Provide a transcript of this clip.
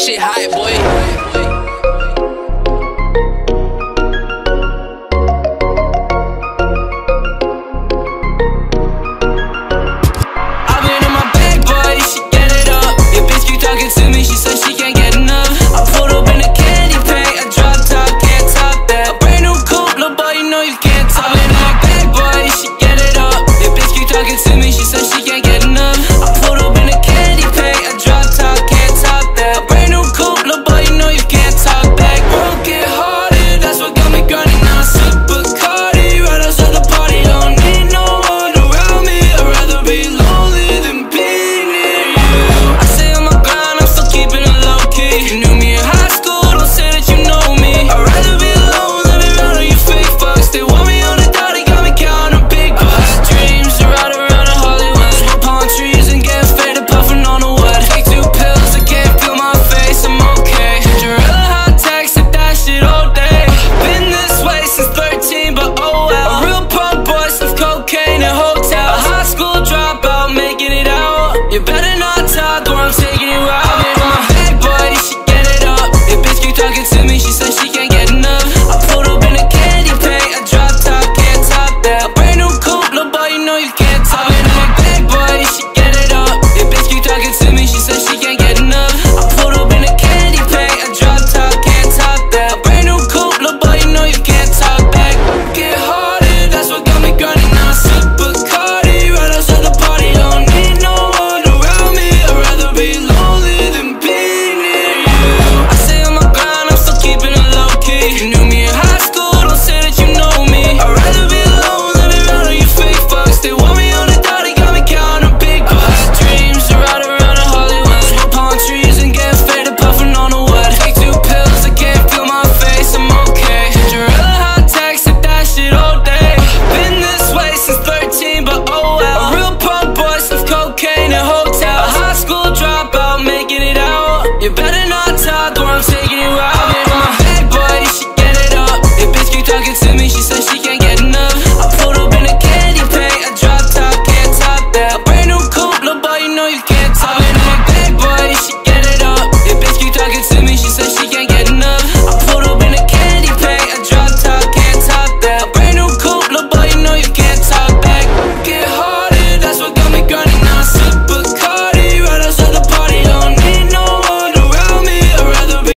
shit high, boy. To me, she said she can't get enough. I pulled up in a candy paint, a drop top, can't top that. A brand new coupe, little boy, you know you can't top. I've been in my bag, boy, she get it up. Your bitch keep talking to me, she said she can't get enough.